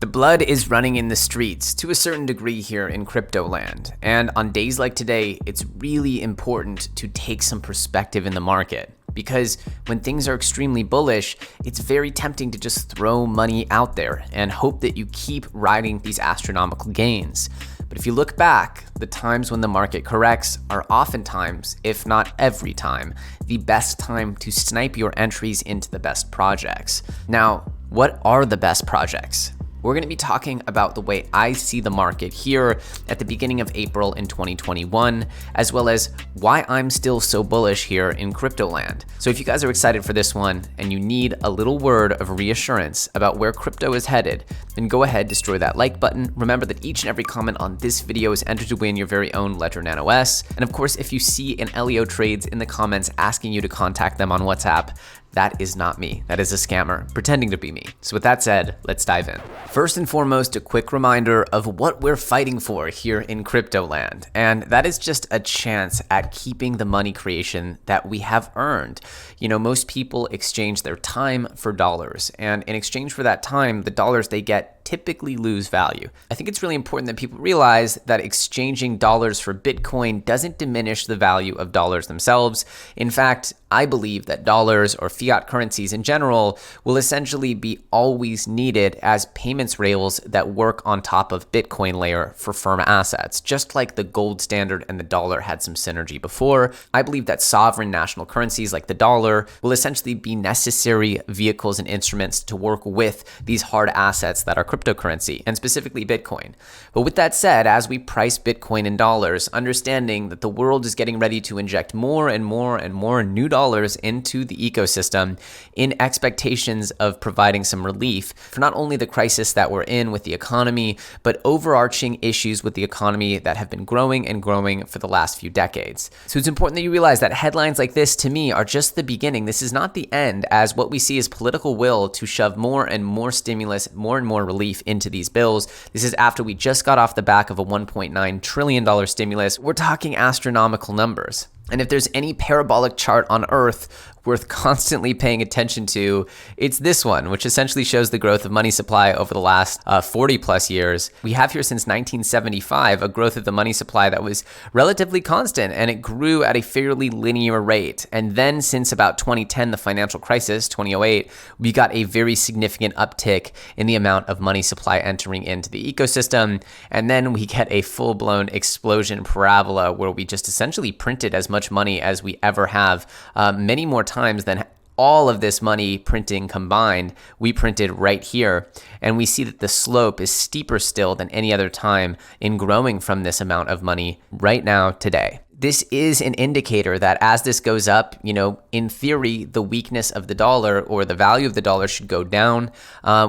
The blood is running in the streets to a certain degree here in crypto land. And on days like today, it's really important to take some perspective in the market. Because when things are extremely bullish, it's very tempting to just throw money out there and hope that you keep riding these astronomical gains. But if you look back, the times when the market corrects are oftentimes, if not every time, the best time to snipe your entries into the best projects. Now, what are the best projects? We're going to be talking about the way I see the market here at the beginning of April in 2021, as well as why I'm still so bullish here in crypto land. So if you guys are excited for this one and you need a little word of reassurance about where crypto is headed, then go ahead, destroy that like button. Remember that each and every comment on this video is entered to win your very own Ledger Nano S. And of course, if you see an LEO Trades in the comments asking you to contact them on WhatsApp, that is not me. That is a scammer pretending to be me. So with that said, let's dive in. First and foremost, a quick reminder of what we're fighting for here in crypto land. And that is just a chance at keeping the money creation that we have earned. You know, most people exchange their time for dollars. And in exchange for that time, the dollars they get typically lose value. I think it's really important that people realize that exchanging dollars for Bitcoin doesn't diminish the value of dollars themselves. In fact, I believe that dollars or fiat currencies in general will essentially be always needed as payments rails that work on top of Bitcoin layer for firm assets. Just like the gold standard and the dollar had some synergy before, I believe that sovereign national currencies like the dollar will essentially be necessary vehicles and instruments to work with these hard assets that are cryptocurrency, and specifically Bitcoin. But with that said, as we price Bitcoin in dollars, understanding that the world is getting ready to inject more and more and more new dollars into the ecosystem in expectations of providing some relief for not only the crisis that we're in with the economy, but overarching issues with the economy that have been growing and growing for the last few decades. So it's important that you realize that headlines like this, to me, are just the beginning. This is not the end, as what we see is political will to shove more and more stimulus, more and more relief into these bills. This is after we just got off the back of a $1.9 trillion stimulus. We're talking astronomical numbers. And if there's any parabolic chart on Earth worth constantly paying attention to, it's this one, which essentially shows the growth of money supply over the last 40 plus years. We have here since 1975 a growth of the money supply that was relatively constant, and it grew at a fairly linear rate. And then since about 2010, the financial crisis, 2008, we got a very significant uptick in the amount of money supply entering into the ecosystem. And then we get a full-blown explosion parabola where we just essentially printed as much money as we ever have, many more times than all of this money printing combined, we printed right here. And we see that the slope is steeper still than any other time in growing from this amount of money right now today. This is an indicator that as this goes up, you know, in theory, the weakness of the dollar or the value of the dollar should go down,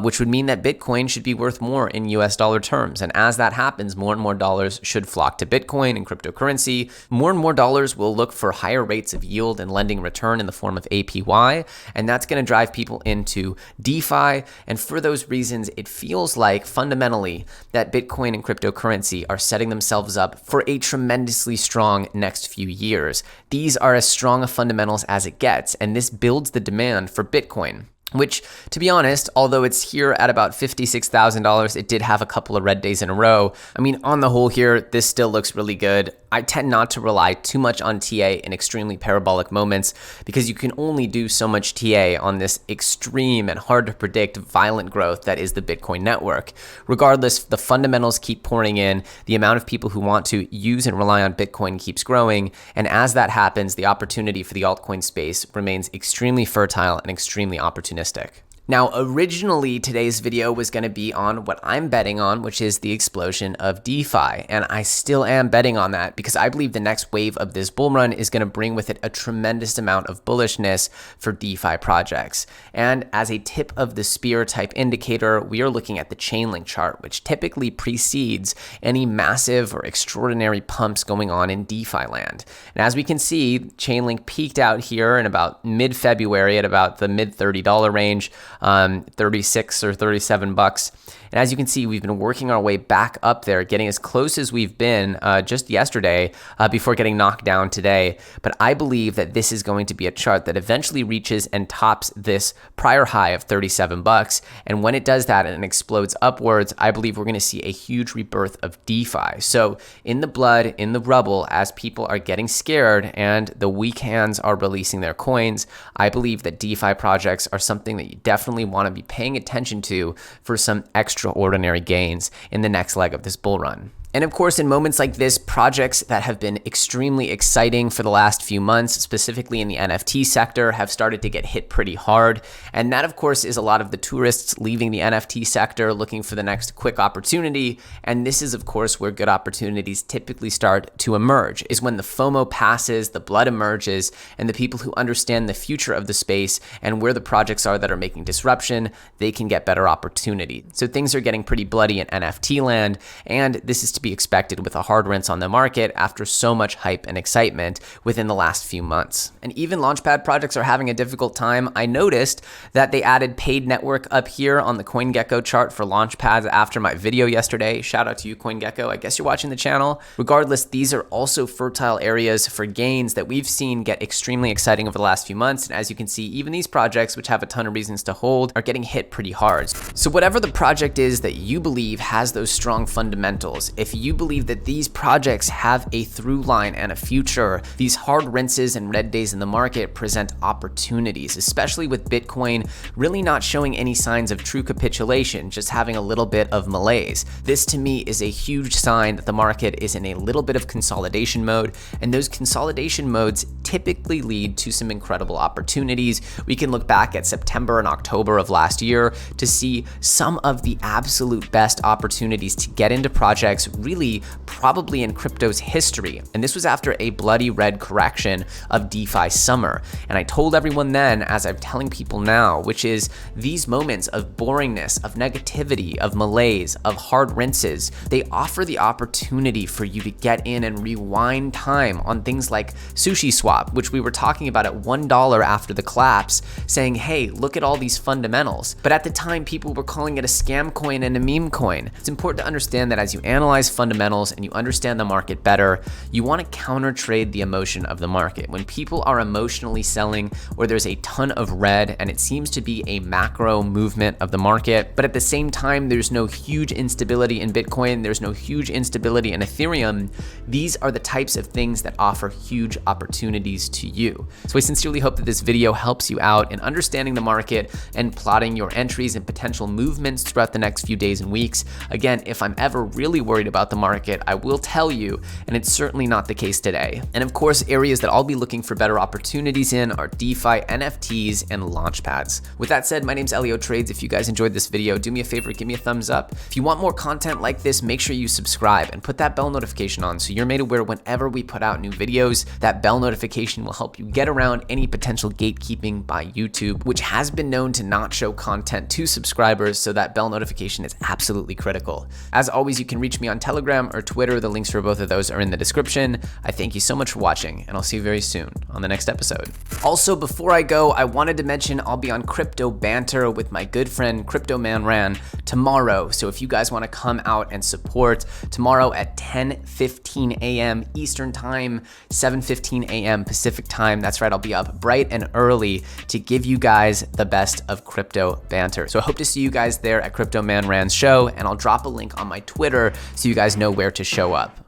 which would mean that Bitcoin should be worth more in US dollar terms. And as that happens, more and more dollars should flock to Bitcoin and cryptocurrency. More and more dollars will look for higher rates of yield and lending return in the form of APY. And that's going to drive people into DeFi. And for those reasons, it feels like fundamentally that Bitcoin and cryptocurrency are setting themselves up for a tremendously strong next few years. These are as strong a fundamentals as it gets, and this builds the demand for Bitcoin, which, to be honest, although it's here at about $56,000, it did have a couple of red days in a row. I mean, on the whole here, this still looks really good. I tend not to rely too much on TA in extremely parabolic moments because you can only do so much TA on this extreme and hard to predict violent growth that is the Bitcoin network. Regardless, the fundamentals keep pouring in, the amount of people who want to use and rely on Bitcoin keeps growing, and as that happens, the opportunity for the altcoin space remains extremely fertile and extremely opportunistic. Now, originally, today's video was going to be on what I'm betting on, which is the explosion of DeFi. And I still am betting on that because I believe the next wave of this bull run is going to bring with it a tremendous amount of bullishness for DeFi projects. And as a tip of the spear type indicator, we are looking at the Chainlink chart, which typically precedes any massive or extraordinary pumps going on in DeFi land. And as we can see, Chainlink peaked out here in about mid-February at about the mid $30 range. 36 or 37 bucks. And as you can see, we've been working our way back up there, getting as close as we've been just yesterday before getting knocked down today. But I believe that this is going to be a chart that eventually reaches and tops this prior high of 37 bucks. And when it does that and it explodes upwards, I believe we're going to see a huge rebirth of DeFi. So in the blood, in the rubble, as people are getting scared and the weak hands are releasing their coins, I believe that DeFi projects are something that you definitely want to be paying attention to for some extraordinary gains in the next leg of this bull run. And of course, in moments like this, projects that have been extremely exciting for the last few months, specifically in the NFT sector, have started to get hit pretty hard. And that, of course, is a lot of the tourists leaving the NFT sector looking for the next quick opportunity. And this is, of course, where good opportunities typically start to emerge, is when the FOMO passes, the blood emerges, and the people who understand the future of the space and where the projects are that are making disruption, they can get better opportunity. So things are getting pretty bloody in NFT land, and this is to be expected with a hard rinse on the market after so much hype and excitement within the last few months. And even Launchpad projects are having a difficult time. I noticed that they added paid network up here on the CoinGecko chart for Launchpads after my video yesterday. Shout out to you, CoinGecko. I guess you're watching the channel. Regardless, these are also fertile areas for gains that we've seen get extremely exciting over the last few months. And as you can see, even these projects, which have a ton of reasons to hold, are getting hit pretty hard. So whatever the project is that you believe has those strong fundamentals, if you believe that these projects have a through line and a future, these hard rinses and red days in the market present opportunities, especially with Bitcoin really not showing any signs of true capitulation, just having a little bit of malaise. This to me is a huge sign that the market is in a little bit of consolidation mode, and those consolidation modes typically lead to some incredible opportunities. We can look back at September and October of last year to see some of the absolute best opportunities to get into projects really probably in crypto's history. And this was after a bloody red correction of DeFi summer. And I told everyone then, as I'm telling people now, which is these moments of boringness, of negativity, of malaise, of hard rinses, they offer the opportunity for you to get in and rewind time on things like SushiSwap, which we were talking about at $1 after the collapse, saying, hey, look at all these fundamentals. But at the time, people were calling it a scam coin and a meme coin. It's important to understand that as you analyze fundamentals and you understand the market better, you want to counter trade the emotion of the market. When people are emotionally selling or there's a ton of red and it seems to be a macro movement of the market, but at the same time, there's no huge instability in Bitcoin, there's no huge instability in Ethereum, these are the types of things that offer huge opportunities to you. So I sincerely hope that this video helps you out in understanding the market and plotting your entries and potential movements throughout the next few days and weeks. Again, if I'm ever really worried about the market, I will tell you, and it's certainly not the case today. And of course, areas that I'll be looking for better opportunities in are DeFi, NFTs, and Launchpads. With that said, my name's Elio Trades. If you guys enjoyed this video, do me a favor, give me a thumbs up. If you want more content like this, make sure you subscribe and put that bell notification on so you're made aware whenever we put out new videos. That bell notification will help you get around any potential gatekeeping by YouTube, which has been known to not show content to subscribers, so that bell notification is absolutely critical. As always, you can reach me on Telegram or Twitter. The links for both of those are in the description. I thank you so much for watching, and I'll see you very soon on the next episode. Also, before I go, I wanted to mention I'll be on Crypto Banter with my good friend Crypto Man Ran tomorrow. So if you guys want to come out and support tomorrow at 10:15 a.m. Eastern Time, 7:15 a.m. Pacific Time. That's right, I'll be up bright and early to give you guys the best of Crypto Banter. So I hope to see you guys there at Crypto Man Ran's show, and I'll drop a link on my Twitter so you guys know where to show up.